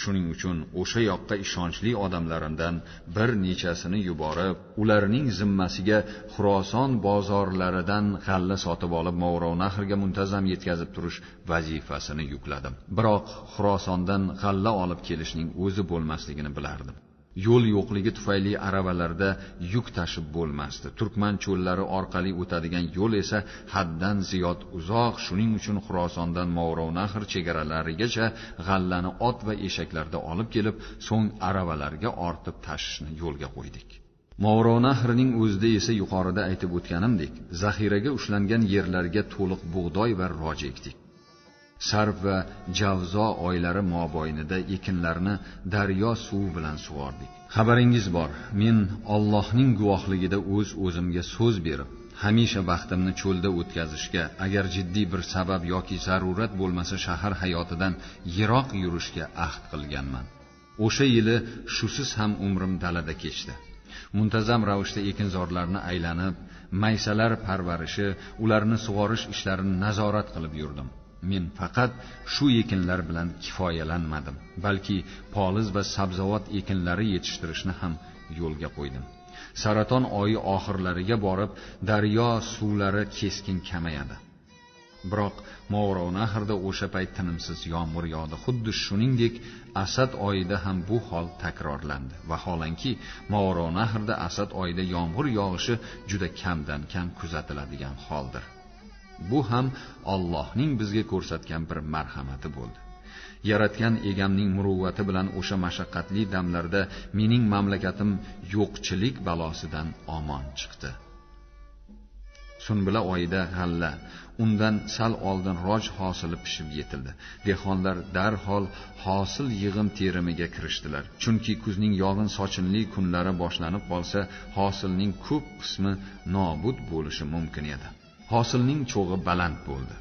Shuning uchun o'sha yoqqa ishonchli odamlarimdan bir nechasini yuborib, ularning zimmasiga Xuroson bozorlaridan g'alla sotib olib, Movarounnahrga muntazam yetkazib turish vazifasini yukladim. Biroq Xurosondan g'alla olib kelishning o'zi bo'lmasligini bilardim. Yo'l yo'qligi tufayli aravalarda yuk tashib bo'lmasdi. Turkman cho'llari orqali o'tadigan yo'l esa haddan ziyod uzoq. Shuning uchun Xurosondan Movarounnahr chegaralarigacha g'allani ot va eshaklarda olib kelib, so'ng aravalarga ortib tashishni yo'lga qo'ydik. Movarounnahrning o'zida esa yuqorida aytib o'tganimdek, zaxiraga ushlangan yerlarga to'liq bug'doy va roj ekdik. Sarv va Javzo oylari mobaynida ekinlarni daryo suvi bilan sug'ordik. Xabaringiz bor, men Allohning guvohligida o'zimga so'z berib, hamisha vaqtimni cho'lda o'tkazishga, agar jiddiy bir sabab yoki zarurat bo'lmasa shahar hayotidan yiroq yurishga ahd qilganman. O'sha yili shusiz ham umrim dalada kechdi. Muntazam ravishda ekinzorlarni aylanib, maysalar parvarishi, ularni sug'orish ishlarini nazorat qilib yurdim. Men faqat shu ekinlar bilan kifoyalanmadim, balki poliz va sabzavot ekinlari yetishtirishni ham yo'lga qo'ydim. Saraton oyi oxirlariga borib, daryo suvlari keskin kamayadi. Biroq Movarounnahrda o'sha payt tinimsiz yomg'ir yog'di. Xuddi shuningdek Asad oyida ham bu hol takrorlandi. Vaholanki, Movarounnahrda Asad oyida yomg'ir yog'ishi juda kamdan kam kuzatiladigan holdir. Bu ham Allohning bizga ko'rsatgan bir marhamati bo'ldi. Yaratgan egamning muruvvati bilan o'sha mashaqqatli damlarda mening mamlakatim yo'qchilik balosidan omon chiqdi. Sunbula oyida g'alla, undan sal oldin roj hosili pishib yetildi. Dehqonlar darhol hosil yig'im terimiga kirishdilar. Chunki kuzning yog'in sochinli kunlari boshlanib qolsa, hosilning ko'p qismi nobud bo'lishi mumkin edi. Hosilning cho'g'i baland bo'ldi.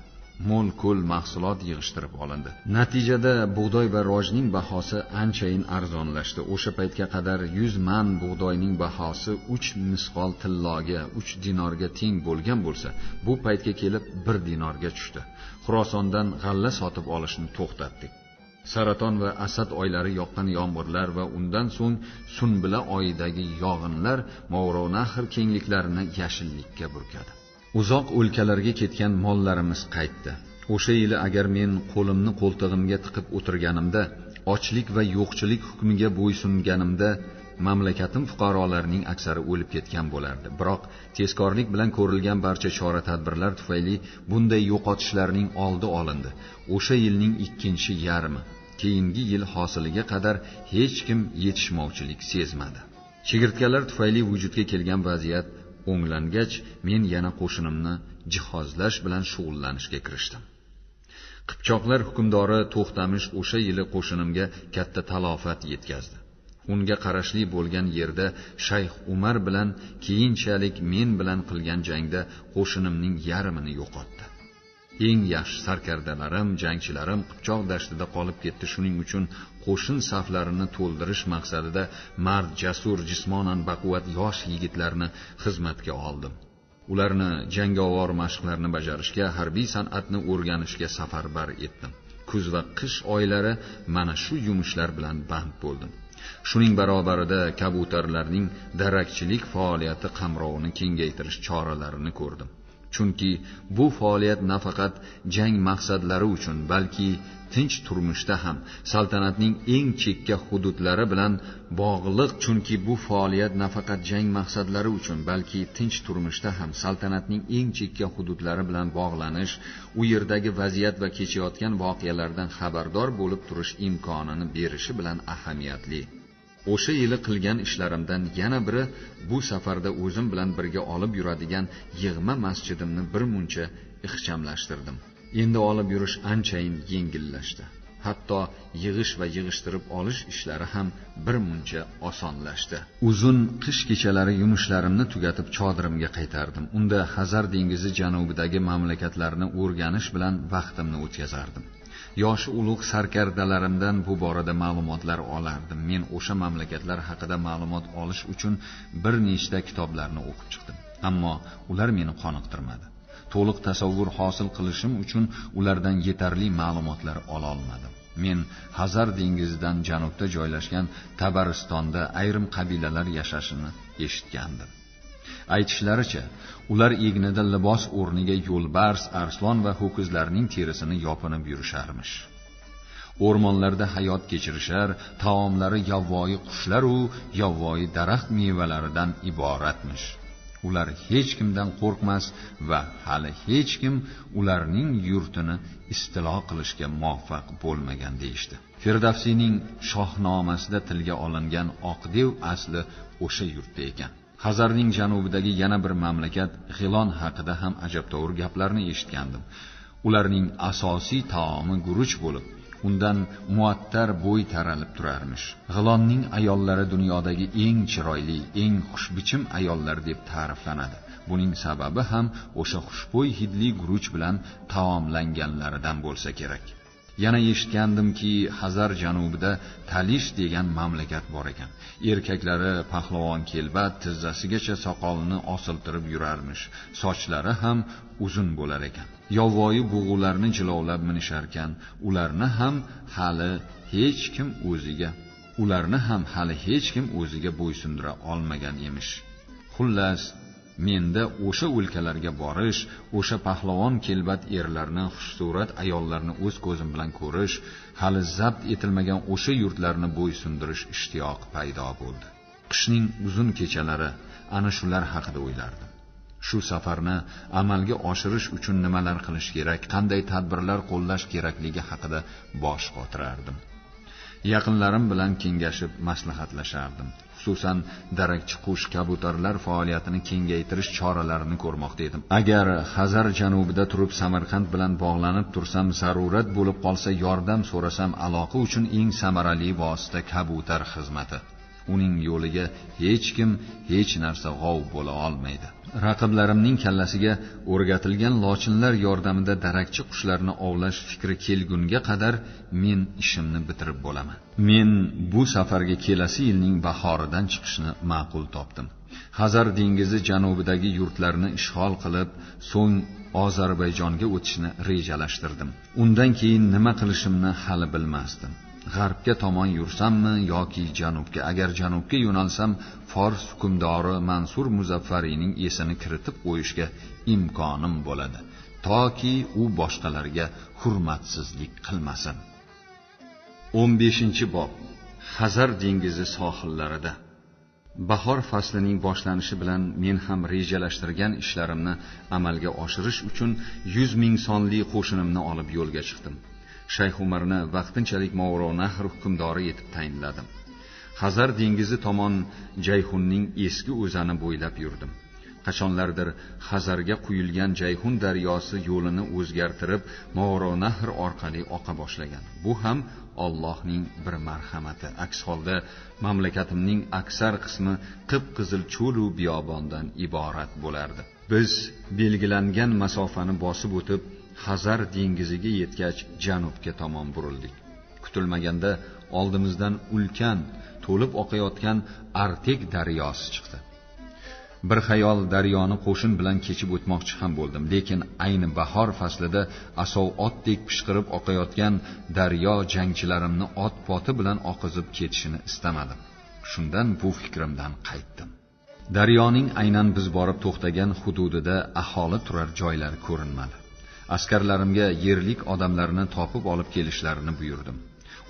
Mo'l-ko'l mahsulot yig'ishtirib olindi. Natijada bug'doy va rojning bahosi anchayin arzonlashdi. O'sha paytga qadar 100 man bug'doyning bahosi 3 misqol tilloga, 3 dinorga teng bo'lgan bo'lsa, bu paytga kelib 1 dinorga tushdi. Xurosondan g'alla sotib olishni to'xtatdik. Saraton va Asad oylari yoqqan yomg'irlar va undan so'ng Sunbula oyidagi yog'inlar Movarounnahr kengliklarini yashillikka burkadi. Uzoq o'lkalarga ketgan mollarimiz qaytdi. O'sha yili agar men qo'limni qo'ltig'imga tiqib o'tirganimda, ochlik va yo'qchilik hukmiga bo'ysunganimda, mamlakatim fuqarolarining aksari o'lib ketgan bo'lardi. Biroq tezkorlik bilan ko'rilgan barcha chora-tadbirlar tufayli bunday yo'qotishlarning oldi olindi. O'sha yilning 2-yarmi, keyingi yil hosiliga qadar hech kim yetishmovchilik sezmadi. Chigirtkalar tufayli vujudga kelgan vaziyat o'nglangach, men yana qo'shinimni jihozlash bilan shug'ullanishga kirishdim. Qipchoqlar hukmdori To'xtamish o'sha yili qo'shinimga katta talofat yetkazdi. Unga qarashli bo'lgan yerda Shayx Umar bilan keyinchalik men bilan qilgan jangda qo'shinimning yarmini yo'qotdi. Eng yaxshi sarkardalarim, jangchilarim Qipchoq dashtida qolib ketdi. Shuning uchun qo'shin saflarini to'ldirish maqsadida mard, jasur, jismonan baquvvat yosh yigitlarni xizmatga oldim. Ularni jangovar mashqlarni bajarishga, harbiy san'atni o'rganishga safarbar etdim. Kuz va qish oylari mana shu yumushlar bilan band bo'ldim. Shuning barobarida kabutarlarning darakchilik faoliyati qamrovini kengaytirish choralarini ko'rdim. Chunki bu faoliyat nafaqat jang maqsadlari uchun, balki tinch turmushda ham saltanatning eng chekka hududlari bilan bog'liq. Chunki bu faoliyat nafaqat jang maqsadlari uchun, balki tinch turmushda ham saltanatning eng chekka hududlari bilan bog'lanish, u yerdagi vaziyat va kechayotgan voqealardan xabardor bo'lib turish imkonini berishi bilan ahamiyatli. O'sha yili qilgan ishlarimdan yana biri bu safarda o'zim bilan birga olib yuradigan yig'ma masjidimni bir muncha ixchamlashtirdim. Endi olib yurish anchayin yengillashdi. Hatto yig'ish va yig'ishtirib olish ishlari ham bir muncha osonlashdi. Uzun qish kechalari yumushlarimni tugatib chodirimga qaytardim. Unda Xazar dengizi janubidagi mamlakatlarni o'rganish bilan vaqtimni o'tkazardim. Yoshi ulug' sarkardalarimdan bu borada ma'lumotlar olardim. Men o'sha mamlakatlar haqida ma'lumot olish uchun bir nechta kitoblarni o'qib chiqdim. Ammo ular meni qoniqtirmadi. To'liq tasavvur hosil qilishim uchun ulardan yetarli ma'lumotlar ola olmadim. Men Hazar dengizidan janubda joylashgan Tabaristonda ayrim qabilalar yashashini eshitgandim. Aytishlaricha, ular egnida libos o'rniga yo'lbars, arslon va ho'kizlarning terisini yopinib yurisharmish. O'rmonlarda hayot kechirishar, taomlari yovvoyi qushlar u yovvoyi daraxt mevalaridan iboratmish. Ular hech kimdan qo'rqmas va hali hech kim ularning yurtini istilo qilishga muvaffaq bo'lmagan deyishdi. Firdavsiyning Shohnomasida tilga olingan Oqdev asli o'sha yurtda ekan. Hazarning janubidagi yana bir mamlakat G'ilon haqida ham ajabtovur gaplarni eshitgandim. Ularning asosiy taomi guruch bo'lib, undan muattar bo'y taralib turarmish. G'ilonning ayollari dunyodagi eng chiroyli, eng xushbichim ayollar deb ta'riflanadi. Buning sababi ham o'sha xushbo'y hidli guruch bilan taomlanganlaridan bo'lsa kerak. Yana eshitgandimki, Hazar janubida Talish degan mamlakat bor ekan. Erkaklari pahlavon kelbat, tizzasigacha soqolini osiltirib yurarmish. Sochlari ham uzun bo'lar ekan. Yovvoyi bug'ularni jilovlab minisharkan, ularni ham hali hech kim o'ziga bo'ysundira olmagan emish. Xullas, menda o'sha o'lkalarga borish, o'sha pahlavon kelbat erlarni, xushsurat ayollarni o'z ko'zim bilan ko'rish, hali zabt etilmagan o'sha yurtlarni bo'ysundirish ishtiyoqi paydo bo'ldi. Qishning uzun kechalari ana shular haqida o'ylardim. Shu safarni amalga oshirish uchun nimalar qilish kerak, qanday tadbirlar qo'llash kerakligi haqida bosh qotirardim. Yaqinlarim bilan kengashib maslahatlashardim. Xususan, darakchi qush, kabutarlar faoliyatini kengaytirish choralarini ko'rmoqda edim. Agar Hazar janubida turib Samarqand bilan bog'lanib tursam, zarurat bo'lib qolsa yordam so'rasam, aloqa uchun eng samarali vosita kabutar xizmati. Uning yo'liga hech kim, hech narsa g'ov bo'la olmaydi. Raqiblarimning kallasiga o'rgatilgan lochinlar yordamida darakchi qushlarni ovlash fikri kelgunga qadar men ishimni bitirib bo'laman. Men bu safarga kelasi yilning bahoridan chiqishni ma'qul topdim. Hazar dengizi janubidagi yurtlarni ishg'ol qilib, so'ng Ozarbayjonga o'tishni rejalashtirdim. Undan keyin nima qilishimni hali bilmasdim. G'arbga tomon yursammi yoki janubga? Agar janubga yo'nalsam, Fors hukmdori Mansur Muzaffariyning esini kiritib qo'yishga imkonim bo'ladi, toki u boshqalarga hurmatsizlik qilmasin. 15-bob. Hazar dengizi sohillarida. Bahor faslining boshlanishi bilan men ham rejalashtirgan ishlarimni amalga oshirish uchun 100 ming sonli qo'shinimni olib yo'lga chiqdim. Shayx Umarni vaqtinchalik Movaronahr hukmdori etib tayinladim. Hazar dengizi tomon Jayhunning eski o'zani bo'ylab yurdim. Qachonlardir Hazarga quyilgan Jayhun daryosi yo'lini o'zgartirib Movaronahr orqali oqa boshlagan. Bu ham Allohning bir marhamati. Aks holda mamlakatimning aksar qismi qip-qizil cho'l va biyobondan iborat bo'lardi. Biz belgilangan masofani bosib o'tib Hazar dengiziga yetgach janubga tomon burildik. Kutilmaganda oldimizdan ulkan, to'lib oqayotgan Artek daryosi chiqdi. Bir xayol daryoni qo'shin bilan kechib o'tmoqchi ham bo'ldim, lekin ayni bahor faslida asov otdek pishqirib oqayotgan daryo jangchilarimni ot poti bilan oqizib ketishini istamadim. Shundan bu fikrimdan qaytdim. Daryoning aynan biz borib to'xtagan hududida aholi turar joylar ko'rinmadi. Askarlarimga yerlik odamlarni topib olib kelishlarini buyurdim.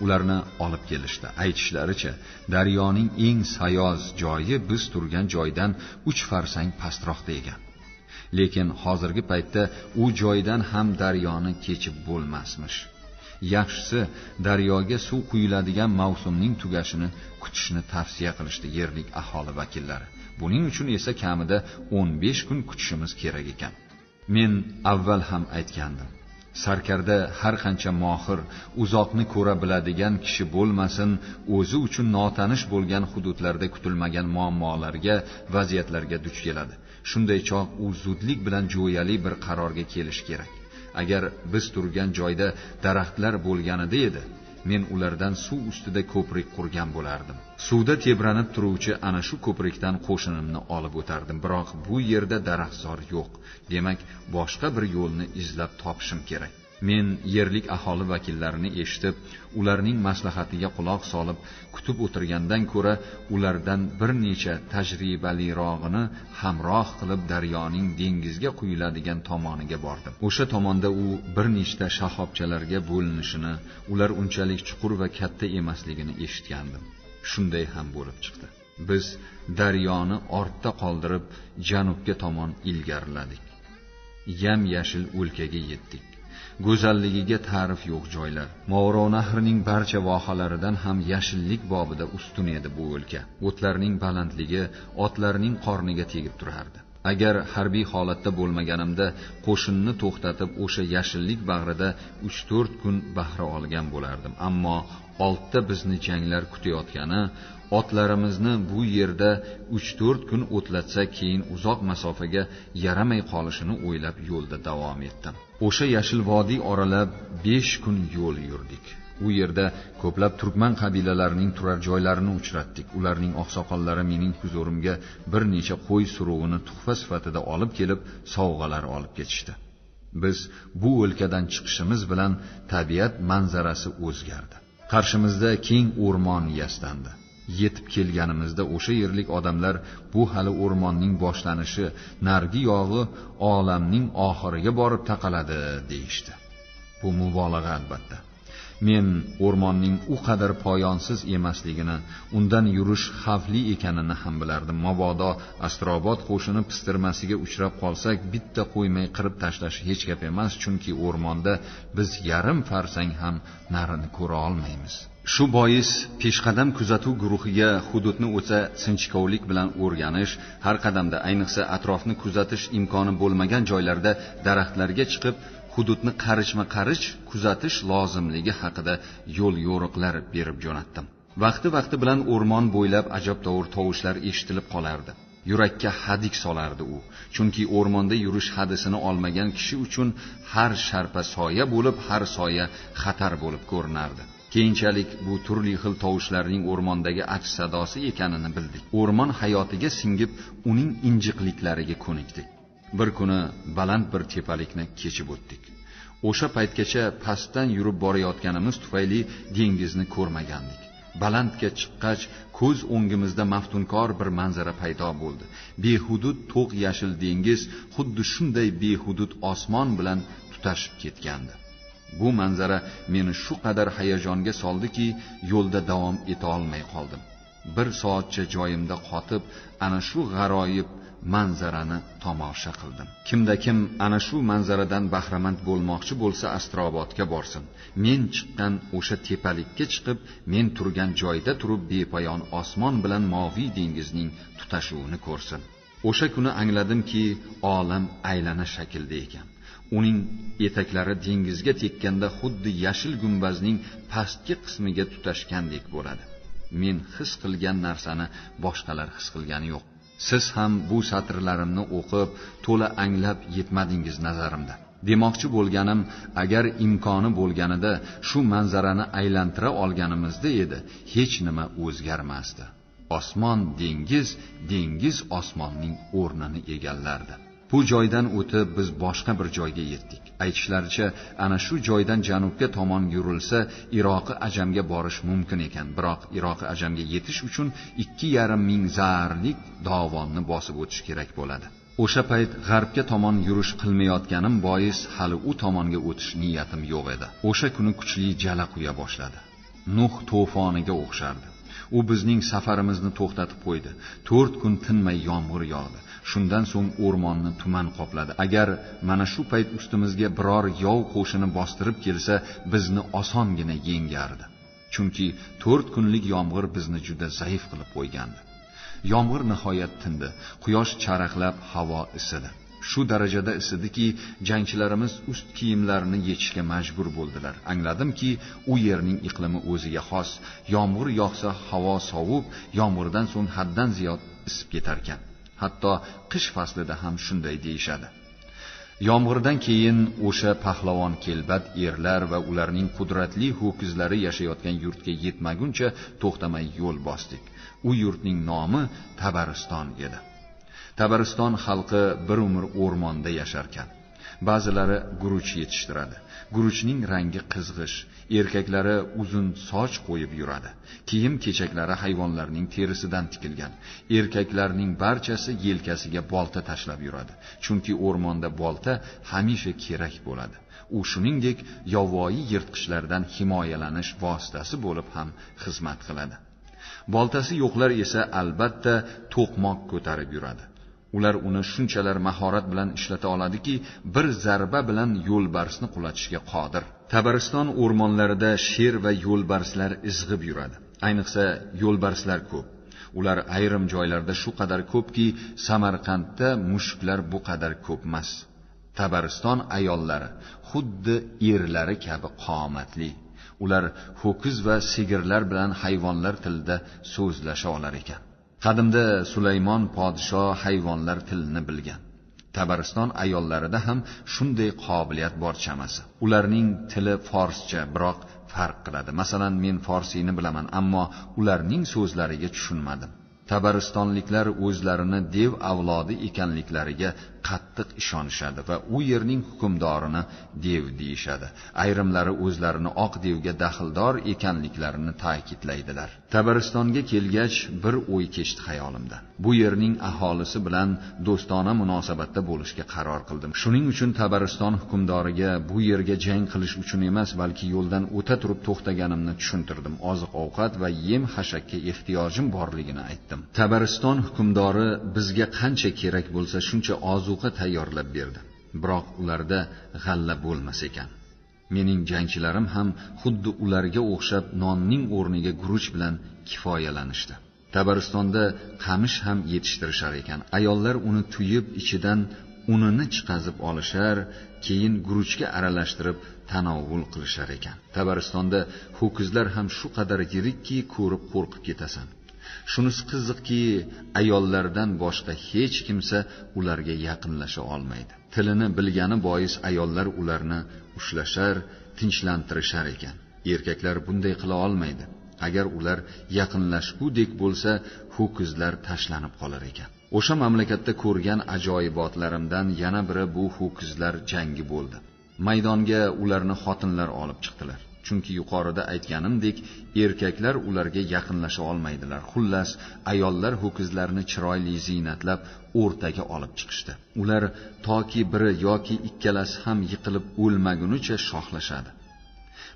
Ularni olib kelishdi. Aytishlaricha, daryoning eng sayoz joyi biz turgan joydan 3 farsang pastroqda ekan. Lekin hozirgi paytda u joydan ham daryoni kechib bo'lmasmish. Yaxshisi, daryoga suv quyiladigan mavsumning tugashini kutishni tavsiya qilishdi yerlik aholi vakillari. Buning uchun esa kamida 15 kun kutishimiz kerak ekan. Men avval ham aytgandim. Sarkarda har qancha mohir, uzoqni ko'ra biladigan kishi bo'lmasin, o'zi uchun notanish bo'lgan hududlarda kutilmagan muammolarga, vaziyatlarga duch keladi. Shunday choq u zudlik bilan jo'yali bir qarorga kelish kerak. Agar biz turgan joyda daraxtlar bo'lganida edi, men ulardan suv ustida ko'prik qurgan bo'lardim. Suvda tebranib turuvchi ana shu ko'prikdan qo'shinimni olib o'tardim, biroq bu yerda daraxtzor yo'q. Demak, boshqa bir yo'lni izlab topishim kerak. Men yerlik aholi vakillarini eshitib, ularning maslahatiga quloq solib kutib o'tirgandan ko'ra, ulardan bir necha tajribalirog'ini hamroh qilib daryoning dengizga quyiladigan tomoniga bordim. O'sha tomonda u bir nechta shahobchalarga bo'linishini, ular unchalik chuqur va katta emasligini eshitgandim. Shunday ham bo'lib chiqdi. Biz daryoni ortda qoldirib, janubga tomon ilgariladik. Yam-yashil o'lkaga yetdik. Go'zalligiga ta'rif yo'q joylar. Mavro nahrining barcha vohalaridan ham yashillik bobida ustun edi bu o'lka. O'tlarning balandligi otlarning qorniga tegib turardi. Agar harbiy holatda bo'lmaganimda, qo'shinni to'xtatib o'sha yashillik bag'rida 3-4 kun bahra olgan bo'lardim. Ammo oltda bizni janglar kutayotgani, otlarimizni bu yerda 3-4 kun o'tlatsak, keyin uzoq masofaga yaramay qolishini o'ylab yo'lda davom etdim. O'sha yashil vodiy oralab 5 kun yo'l yurdik. U yerda ko'plab turkman qabilalarining turar joylarini uchratdik. Ularning oqsoqollari mening huzurimga bir necha qo'y surug'ini tuhfa sifatida olib kelib, sovg'alar olib ketishdi. Biz bu o'lkadan chiqishimiz bilan tabiat manzarasi o'zgardi. Qarshimizda keng o'rmon yastandi. Yetib kelganimizda o'sha yerlik odamlar bu hali o'rmonning boshlanishi, nargi yog'i olamning oxiriga borib taqaladi deyishdi. Bu mubolag'a albatta. Men o'rmonning u qadar poyonsiz emasligini, undan yurish xavfli ekanini ham bilardim. Mabodo Astrobod qo'shini pistirmasiga uchrab qolsak, bitta qo'ymay qirib tashlash hech gap emas, chunki o'rmonda biz yarim farsang ham narini ko'ra olmaymiz. Shu bois peshqadam kuzatuv guruhiga hududni o'ta sinchkovlik bilan o'rganish, har qadamda, ayniqsa atrofni kuzatish imkoni bo'lmagan joylarda daraxtlarga chiqib, hududni qarichma-qarich kuzatish lozimligi haqida yo'l yo'riqlar berib jo'natdim. Vaqti bilan o'rmon bo'ylab ajab-tovur tovushlar eshitilib qolardi. Yurakka hadik solardi u. Chunki o'rmonda yurish hadisini olmagan kishi uchun har sharpa soya bo'lib, har soya xatar bo'lib ko'rinardi. Keyinchalik bu turli xil tovushlarning o'rmondagi aks sadosi ekanini bildik. O'rmon hayotiga singib, uning injiqliklariga ko'nikdik. Bir kuni baland bir tepalikni kechib o'tdik. O'sha paytgacha pastdan yurib borayotganimiz tufayli dengizni ko'rmagandik. Balandga chiqqach, ko'z o'ngimizda maftunkor bir manzara paydo bo'ldi. Behudud to'q yashil dengiz xuddi shunday behudud osmon bilan tutashib ketgandi. Bu manzara meni shu qadar hayajonga soldiki, yo'lda davom eta olmay qoldim. Bir soatcha joyimda qotib, ana shu g'aroyib manzarani tomosha qildim. Kimda-kim ana shu manzaradan bahramand bo'lmoqchi bo'lsa, Astrobodga borsin. Men chiqqan o'sha tepalikka chiqib, men turgan joyda turib bepoyon osmon bilan moviy dengizning tutashuvini ko'rsin. O'sha kuni angladimki, olam aylana shaklda ekan. Uning etaklari dengizga tekkanda xuddi yashil gumbazning pastki qismiga tutashgandek bo'ladi. Men his qilgan narsani boshqalar his qilgani yo'q. Siz ham bu satrlarimni o'qib, to'la anglab yetmadingiz nazarimda. Demoqchi bo'lganim, agar imkoni bo'lganida shu manzarani aylantira olganimizda edi, hech nima o'zgarmasdi. Osmon dengiz, dengiz osmonning o'rnini egallardi. Bu joydan o'tib biz boshqa bir joyga yetdik. Aytishlaricha, ana shu joydan janubga tomon yurilsa, Iroqi Ajamga borish mumkin ekan. Biroq Iroqi Ajamga yetish uchun 2,5 ming zarlik dovonni bosib o'tish kerak bo'ladi. O'sha payt g'arbga tomon yurish qilmayotganim bois hali u tomonga o'tish niyatim yo'q edi. O'sha kuni kuchli jala quya boshladi. Nuh to'foniga o'xshardi. U bizning safarimizni to'xtatib qo'ydi. 4 kun tinmay yomg'ir yog'di. Shundan so'ng o'rmonni tuman qopladi. Agar mana shu payt ustimizga biror yov qo'shini bostirib kelsa, bizni osongina yengardi. Chunki 4 kunlik yomg'ir bizni juda zaif qilib qo'ygandi. Yomg'ir nihoyat tindi. Quyosh charaqlab, havo isidi. Shu darajada isidiki, jangchilarimiz ust kiyimlarini yechishga majbur bo'ldilar. Angladimki, u yerning iqlimi o'ziga xos. Yomg'ir yog'sa havo sovib, yomg'irdan so'ng haddan ziyod isib ketar ekan. Hatto qish faslida ham shunday deyishadi. Yomg'irdan keyin o'sha pahlavon kelbat erlar va ularning qudratli ho'kizlari yashayotgan yurtga yetmaguncha to'xtamay yo'l bosdik. U yurtning nomi Tabariston edi. Tabariston xalqi bir umr o'rmonda yasharkan. Ba'zilari guruch yetishtiradi. Guruchning rangi qizg'ish, erkaklari uzun soch qo'yib yuradi. Kiyim-kechaklari hayvonlarning terisidan tikilgan. Erkaklarning barchasi yelkasiga bolta tashlab yuradi, chunki o'rmonda bolta hamisha kerak bo'ladi. U shuningdek yovvoyi yirtqichlardan himoyalanish vositasi bo'lib ham xizmat qiladi. Boltasi yo'qlar esa albatta to'qmoq ko'tarib yuradi. Ular uni shunchalar mahorat bilan ishlata oladiki, bir zarba bilan yo'lbarsni qulatishga qodir. Tabariston o'rmonlarida sher va yo'lbarslar izg'ib yuradi. Ayniqsa yo'lbarslar ko'p. Ular ayrim joylarda shu qadar ko'pki, Samarqandda mushuklar bu qadar ko'p emas. Tabariston ayollari xuddi erlari kabi qomatli. Ular ho'kiz va sigirlar bilan hayvonlar tilida so'zlasha olar ekan. Qadimda Sulaymon podsho hayvonlar tilini bilgan. Tabariston ayollarida ham shunday qobiliyat bor chamasi. Ularning tili forscha, biroq farq qiladi. Masalan, men forsiyni bilaman, ammo ularning so'zlariga tushunmadim. Tabaristonliklar o'zlarini dev avlodi ekanliklariga qattiq ishonishadi va u yerning hukmdorini dev deyishadi. Ayrimlari o'zlarini oq devga daxldor ekanliklarini ta'kidlaydilar. Tabaristonga kelgach bir o'y kechdi xayolimdan. Bu yerning aholisi bilan do'stona munosabatda bo'lishga qaror qildim. Shuning uchun Tabariston hukmdoriga bu yerga jang qilish uchun emas, balki yo'ldan o'ta turib to'xtaganimni tushuntirdim. Oziq-ovqat va yem-xashakka ehtiyojim borligini aytdim. Tabariston hukmdori bizga qancha kerak bo'lsa shuncha ozuqa tayyorlab berdi. Biroq ularda g'alla bo'lmas ekan. Mening jangchilarim ham xuddi ularga o'xshab nonning o'rniga guruch bilan kifoyalanishdi. Tabaristonda qamish ham yetishtirishar ekan. Ayollar uni tuyib, ichidan unini chiqazib olishar, keyin guruchga aralashtirib tanovul qilishar ekan. Tabaristonda ho'kizlar ham shu qadar yirikki, ko'rib qo'rqib ketasan. Shunisi qiziqki, ayollardan boshqa hech kimsa ularga yaqinlasha olmaydi. Tilini bilgani bois ayollar ularni ushlashar, tinchlantirishar ekan. Erkaklar bunday qila olmaydi. Agar ular yaqinlashgudek bo'lsa, ho'kizlar tashlanib qolar ekan. O'sha mamlakatda ko'rgan ajoyibotlarimdan yana biri bu ho'kizlar jangi bo'ldi. Maydonga ularni xotinlar olib chiqdilar. Chunki yuqorida aytganimdek, erkaklar ularga yaqinlasha olmaydilar. Xullas, ayollar ho'kizlarni chiroyli ziynatlab o'rtaga olib chiqishdi. Ular toki biri yoki ikkalasi ham yiqilib o'lmagunicha shohlashadi.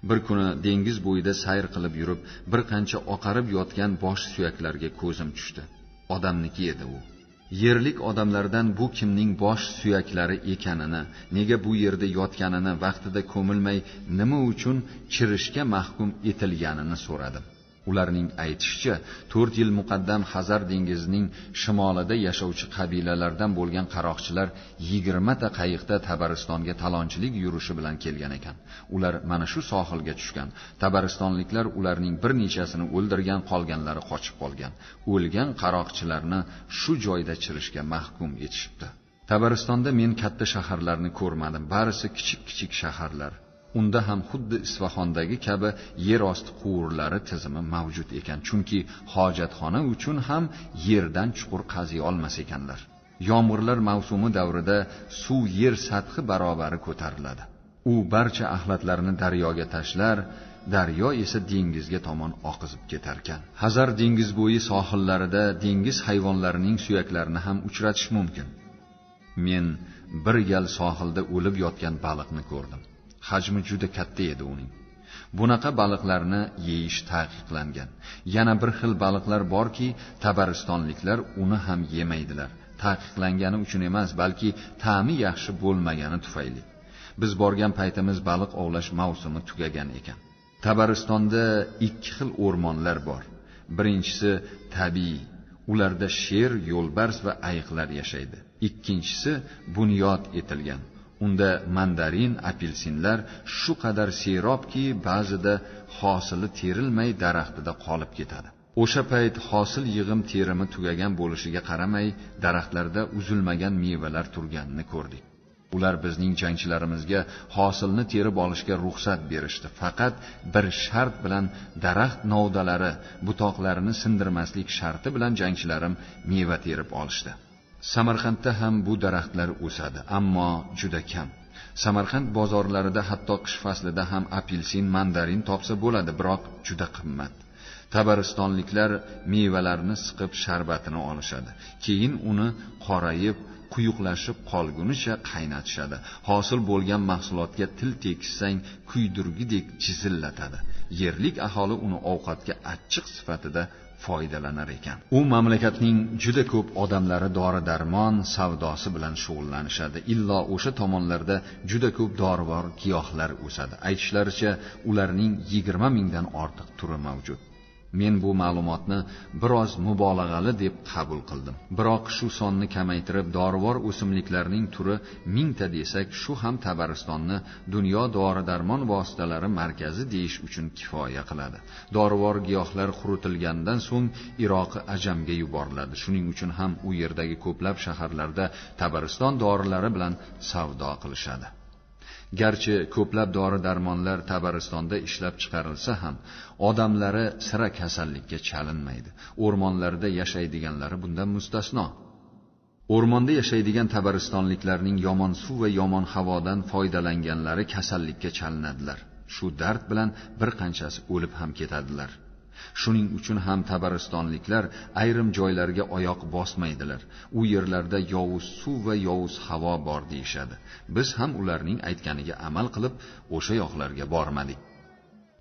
Bir kuni dengiz bo'yida sayr qilib yurib, bir qancha oqarib yotgan bosh suyaklarga ko'zim tushdi. Odamniki edi u. Yerlik odamlardan bu kimning bosh suyaklari ekanini, nega bu yerda yotganini, vaqtida ko'milmay nima uchun chirishga mahkum etilganini so'radim. Ularning aytishicha, 4 yil muqaddam Xazar dengizining shimolida yashovchi qabilalardan bo'lgan qaroqchilar 20 ta qayiqda Tabaristonga talonchilik yurishi bilan kelgan ekan. Ular mana shu sohilga tushgan. Tabaristonliklar ularning bir nechasini o'ldirgan, qolganlari qochib qolgan. O'lgan qaroqchilarni shu joyda chirishga mahkum etishibdi. Tabaristonda men katta shaharlarni ko'rmadim, barisi kichik-kichik shaharlar. Unda ham xuddi Isfahondagi kabi yer osti quvurlari tizimi mavjud ekan, chunki hojatxona uchun ham yerdan chuqur qaziy olmas ekanlar. Yomg'irlar mavsumi davrida suv yer sathi barobari ko'tariladi. U barcha axlatlarni daryoga tashlar, daryo esa dengizga tomon oqizib ketar ekan. Xazar dengiz bo'yi sohillarida dengiz hayvonlarining suyaklarini ham uchratish mumkin. Men bir gal sohilda o'lib yotgan baliqni ko'rdim. Hajmi juda katta edi uning. Bunaqa baliqlarni yeyish taqiqlangan. Yana bir xil baliqlar borki, Tabaristonliklar uni ham yemaydilar. Taqiqlangani uchun emas, balki ta'mi yaxshi bo'lmagani tufayli. Biz borgan paytimiz baliq ovlash mavsumi tugagan ekan. Tabaristonda 2 xil o'rmonlar bor. Birinchisi tabiiy. Ularda sher, yo'lbars va ayiqlar yashaydi. Ikkinchisi bunyod etilgan. Unda mandarin, apelsinlar shu qadar serobki, ba'zida hosili terilmay daraxtida qolib ketadi. O'sha payt hosil yig'im terimi tugagan bo'lishiga qaramay, daraxtlarda uzilmagan mevalar turganini ko'rdik. Ular bizning jangchilarimizga hosilni terib olishga ruxsat berishdi. Faqat bir shart bilan daraxt novdalari, butoqlarini sindirmaslik sharti bilan jangchilarim meva terib olishdi. Samarqandda ham bu daraxtlar o'sadi, ammo juda kam. Samarqand bozorlarida hatto qish faslida ham apelsin, mandarin topsa bo'ladi, biroq juda qimmat. Tabaristonliklar mevalarni siqib sharbatini olishadi. Keyin uni qorayib, quyuqlashib qolgunicha qaynatishadi. Hosil bo'lgan mahsulotga til tekissang kuydirgidek chizillatadi. Yerlik aholi uni ovqatga achchiq sifatida foydalanar ekan. U mamlakatning juda ko'p odamlari dori-darmon savdosi bilan shug'ullanishadi. Illo o'sha tomonlarda juda ko'p dorivor giyohlar o'sadi. Aytishlaricha, ularning 20 mingdan ortiq turi mavjud. Men bu ma'lumotni biroz mubolag'ali deb qabul qildim. Biroq shu sonni kamaytirib dorivor o'simliklarning turi 1000 ta desak, shu ham Tabaristonni dunyo dori-darmon vositalari markazi deyish uchun kifoya qiladi. Dorivor giyohlar quritilgandan so'ng Iroq Ajamga yuboriladi. Shuning uchun ham u yerdagi ko'plab shaharlarda Tabariston dorilari bilan savdo qilishadi. Garchi ko'plab dori-darmonlar Tabaristonda ishlab chiqarilsa ham, odamlari sira kasallikka chalinmaydi. O'rmonlarda yashaydiganlari bundan mustasno. O'rmonda yashaydigan tabaristonliklarning yomon suv va yomon havodan foydalanganlari kasallikka chalinadilar. Shu dard bilan bir qanchasi o'lib ham ketadilar. Shuning uchun ham tabaristonliklar ayrim joylarga oyoq bosmaydilar. U yerlarda yovuz suv va yovuz havo bor deyishadi. Biz ham ularning aytganiga amal qilib o'sha yoqlarga bormadik.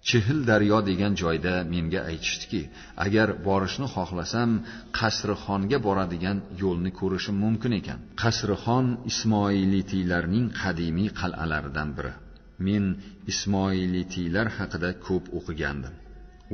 Chihil daryo degan joyda menga aytishdiki, agar borishni xohlasam, Qasrixonga boradigan yo'lni ko'rishim mumkin ekan. Qasrixon Ismoilitiylarning qadimiy qal'alaridan biri. Men Ismoilitiylar haqida ko'p o'qigandim.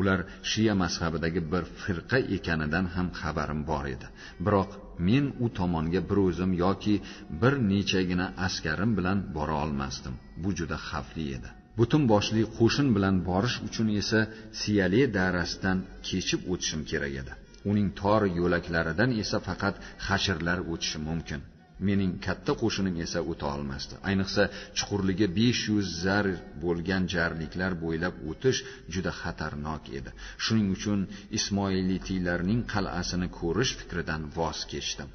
Ular Shia mazhabidagi bir firqa ekanidan ham xabarim bor edi. Biroq men u tomonga bir o'zim yoki bir nechagina askarim bilan bora olmasdim. Bu juda xavfli edi. Butun boshli qo'shin bilan borish uchun esa Siyale darasidan kechib o'tishim kerak edi. Uning tor yo'laklaridan esa faqat hashirlar o'tishi mumkin. Mening katta qo'shinim esa o'ta olmasdi. Ayniqsa chuqurligi 500 zar bo'lgan jarliklar bo'ylab o'tish juda xatarnok edi. Shuning uchun Ismoilitiylarning qal'asini ko'rish fikridan voz kechdim.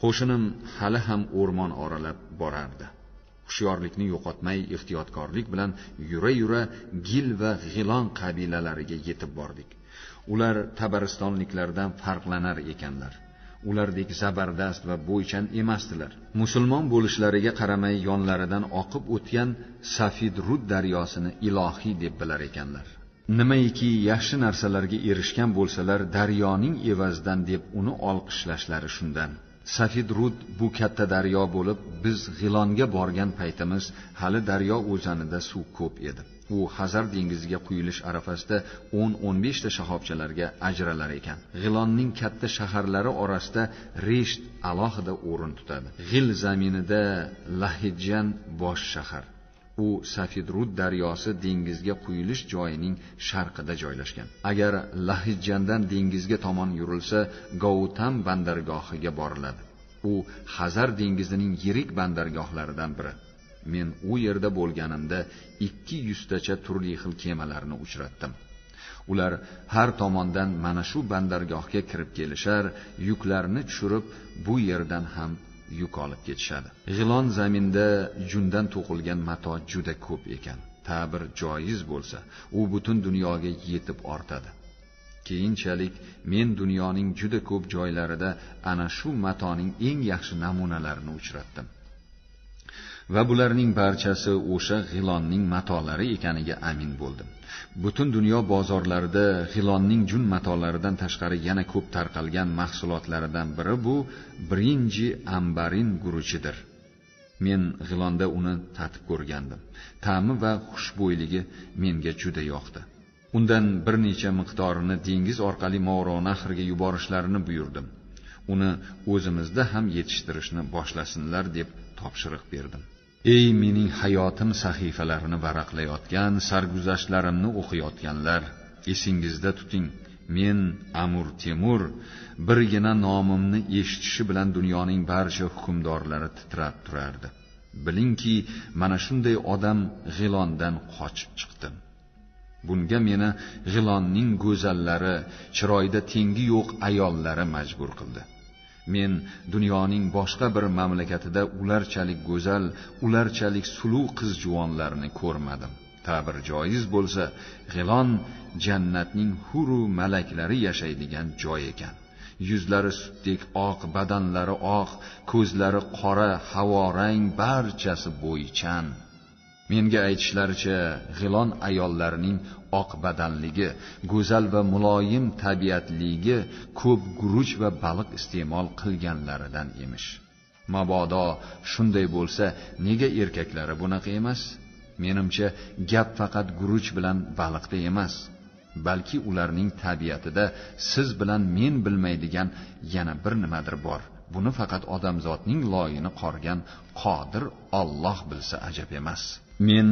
Qo'shinim hali ham o'rmon oralab borardi. Hushyorlikni yo'qotmay, ehtiyotkorlik bilan yura-yura Gil va G'ilon qabilalariga yetib bordik. Ular tabaristonliklardan farqlanar ekanlar. Ulardek zabardast va bo'ychan emasdilar. Musulmon bo'lishlariga qaramay yonlaridan oqib o'tgan Safidrud daryosini ilohiy deb bilar ekanlar. Nimaiki yaxshi narsalarga erishgan bo'lsalar, daryoning evazidan deb uni olqishlashlari shundan. Safidrud bu katta daryo bo'lib, biz G'ilonga borgan paytimiz hali daryo o'zanida suv ko'p edi. U Hazar dengiziga quyilish arafasida 10-15 ta shahobchalarga ajralar ekan. G'ilonning katta shaharlari orasida Resht alohida o'rin tutadi. G'il zaminida Lahijjan bosh shahar. U Safidrud daryosi dengizga quyilish joyining sharqida joylashgan. Agar Lahijjandan dengizga tomon yurilsa, Gautam bandargohiga boriladi. U Hazar dengizining yirik bandargohlaridan biri. Men u yerda bo'lganimda 200 tacha turli xil kemalarni uchratdim. Ular har tomondan mana shu bandargohga kirib kelishar, yuklarni tushirib bu yerdan ham yuk olib ketishadi. G'ilon zaminda jundan to'qilgan mato juda ko'p ekan. Ta'bir joiz bo'lsa, u butun dunyoga yetib ortadi. Keyinchalik men dunyoning juda ko'p joylarida ana shu matoning eng yaxshi namunalarini uchratdim. Va bularning barchasi o'sha G'ilonning matolari ekaniga amin bo'ldim. Butun dunyo bozorlarida G'ilonning jun matolaridan tashqari yana ko'p tarqalgan mahsulotlaridan biri bu birinchi ambarin guruchidir. Men G'ilonda uni tatib ko'rgandim. Ta'mi va xushbo'yligi menga juda yoqdi. Undan bir necha miqdorini dengiz orqali Movaronahrga yuborishlarini buyurdim. Uni o'zimizda ham yetishtirishni boshlasinlar deb topshiriq berdim. Ey mening hayotim sahifalarini varaqlayotgan, sarguzashtlarimni o'qiyotganlar, esingizda tuting. Men Amur Temur birgina nomimni eshitishi bilan dunyoning barcha hukmdorlari titrab turardi. Bilingki, mana shunday odam G'ilondan qochib chiqdi. Bunga meni G'ilonning go'zallari, chiroyda tengi yo'q ayollari majbur qildi. Men dunyoning boshqa bir mamlakatida ularchalik go'zal, ularchalik suluv qiz juvonlarni ko'rmadim. Ta'bir joiz bo'lsa, G'ilon jannatning huru malaklari yashaydigan joy ekan. Yuzlari sutdek oq, badanlari oq, ko'zlari qora, havorang, barchasi bo'ychan. Menga aytishlaricha, G'ilon ayollarining oq badanligi, go'zal va muloyim tabiatligi ko'p guruch va baliq iste'mol qilganlaridan emish. Mabodo shunday bo'lsa, nega erkaklari bunaqa emas? Menimcha, gap faqat guruch bilan baliqda emas, balki ularning tabiatida siz bilan men bilmaydigan yana bir nimadir bor. Buni faqat odamzodning loyini qorgan qodir Alloh bilsa ajab emas. Men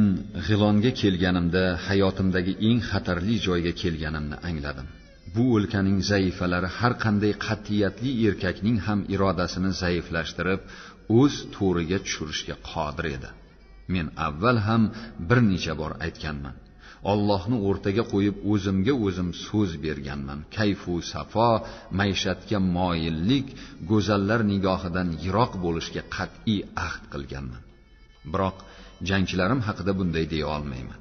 G'ilonga kelganimda hayotimdagi eng xatarli joyga kelganimni angladim. Bu o'lkaning zaifalari har qanday qat'iyatli erkakning ham irodasini zaiflashtirib, o'z to'riga tushirishga qodir edi. Men avval ham bir necha bor aytganman. Allohni o'rtaga qo'yib o'zimga o'zim so'z berganman. Kayfu safo, maishatga moyillik, go'zallar nigohidan yiroq bo'lishga qat'iy ahd qilganman. Biroq jangchilarim haqida bunday deya olmayman.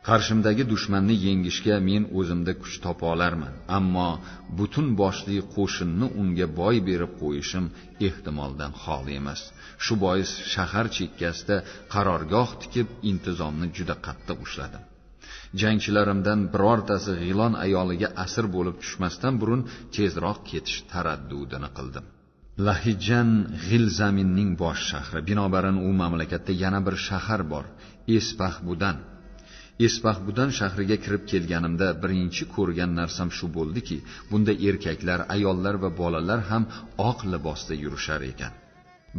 Qarshimdagi dushmanni yengishga men o'zimda kuch topa olarman, ammo butun boshli qo'shinni unga boy berib qo'yishim ehtimoldan xoli emas. Shu bois shahar chekkasida qarorgoh tikib intizomni juda qattiq ushladim. Jangchilarimdan birortasi G'ilon ayoliga asir bo'lib tushmasdan burun tezroq ketish taraddudini qildim. Lahijjan G'ilzaminning bosh shahri, binobarin u mamlakatda yana bir shahar bor, Espahbudan. Espahbudan shahriga kirib kelganimda birinchi ko'rgan narsam shu bo'ldiki, bunda erkaklar, ayollar va bolalar ham oq libosda yurishar ekan.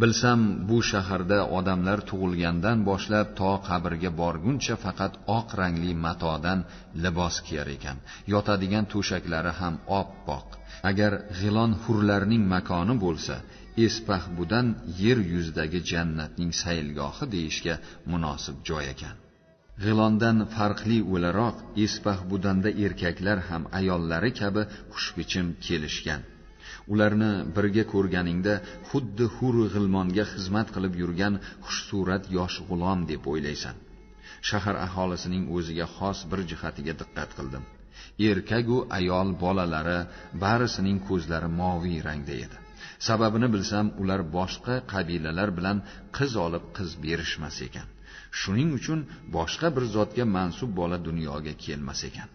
Bilsam, bu shaharda odamlar tug'ilgandan boshlab to qabrga borguncha faqat oq rangli matodan libos kiyar ekan. Yotadigan to'shaklari ham oppoq. Agar G'ilon hurlarning makoni bo'lsa, Espahbudan yer yuzidagi jannatning saylgohi deyishga munosib joy ekan. G'ilondan farqli o'laroq Espahbudanda erkaklar ham ayollari kabi xushbichim kelishgan. Ularni birga ko'rganingda xuddi hur g'ilmonga xizmat qilib yurgan xushsurat yosh g'ulom deb o'ylaysan. Shahar aholisining o'ziga xos bir jihatiga diqqat qildim. Erkagu ayol bolalari barisining ko'zlari moviy rangda edi. Sababini bilsam, ular boshqa qabilalar bilan qiz olib qiz berishmas ekan. Shuning uchun boshqa bir zotga mansub bola dunyoga kelmas ekan.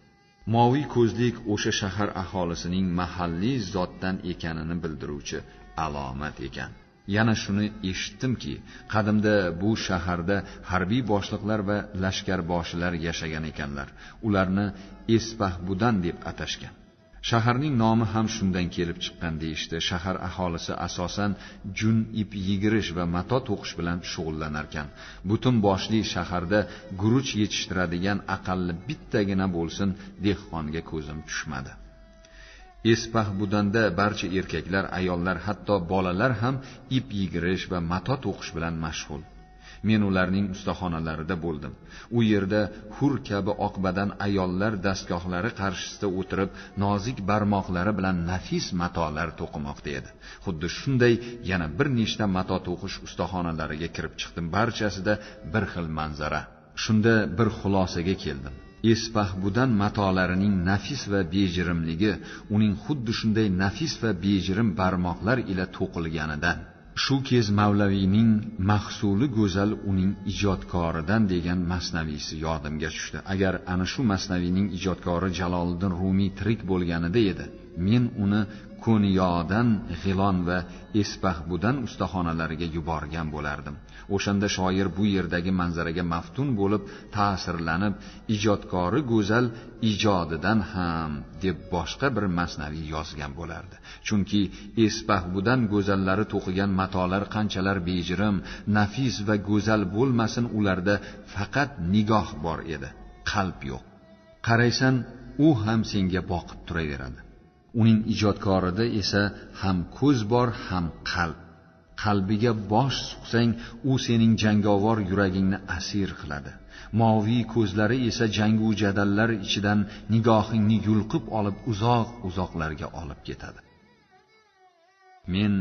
Moviy ko'zlik o'sha shahar aholisining mahalliy zotdan ekanini bildiruvchi alomat ekan. Yana shuni eshitdimki, qadimda bu shaharda harbiy boshliqlar va lashkarboshilar yashagan ekanlar. Ularni Espahbudan deb atashgan. Shaharning nomi ham shundan kelib chiqqan deyishdi. Shahar aholisi asosan jun ip yigirish va mato to'qish bilan shug'ullanar ekan. Butun boshli shaharda guruch yetishtiradigan aqalli bittagina bo'lsin dehqonga ko'zim tushmadi. Espahbudanda barcha erkaklar, ayollar, hatto bolalar ham ip yigirish va mato to'qish bilan mashg'ul. Men ularning ustaxonalarida bo'ldim. U yerda hur kabi oqbadan ayollar dastgohlari qarshisida o'tirib, nozik barmoqlari bilan nafis matolar to'qimoqda edi. Xuddi shunday yana bir nechta mato to'qish ustaxonalariga kirib chiqdim. Barchasida bir xil manzara. Shunda bir xulosaga keldim. Espahbudan matolarining nafis va bejirimligi uning xuddi shunday nafis va bejirim barmoqlar ila to'qilganidan. Shu kez Mavlaviyning mahsuli go'zal uning ijodkoridan degan masnaviysi yodimga tushdi. Agar ana shu masnaviyning ijodkori Jaloliddin Rumiy tirik bo'lganida edi, men uni Ko'niyodan G'ilon va Espahbudan ustaxonalariga yuborgan bo'lardim. O'shanda shoir bu yerdagi manzaraga maftun bo'lib, ta'sirlanib, ijodkori go'zal ijodidan ham deb boshqa bir masnaviy yozgan bo'lardi. Chunki Espahbudan go'zallari to'qigan matolar qanchalar bejirim, nafis va go'zal bo'lmasin, ularda faqat nigoh bor edi, qalb yo'q. Qaraysan, u ham senga boqib turaveradi. Uning ijodkorida esa ham ko'z bor, ham qalb. Qalbiga bosh suqsang, u sening jangovar yuragingni asir qiladi. Moviy ko'zlari esa jangu jadallar ichidan nigohingni yulqib olib uzoq-uzoqlarga olib ketadi. Men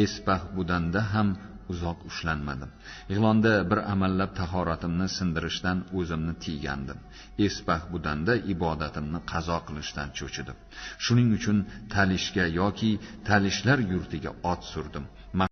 Espah budanda ham uzoq ushlanmadim. Ig'londa bir amallab tahoratimni sindirishdan o'zimni tiygandim. Espah budanda ibodatimni qazo qilishdan cho'chidim. Shuning uchun Talishga yoki Talishlar yurtiga ot surdim.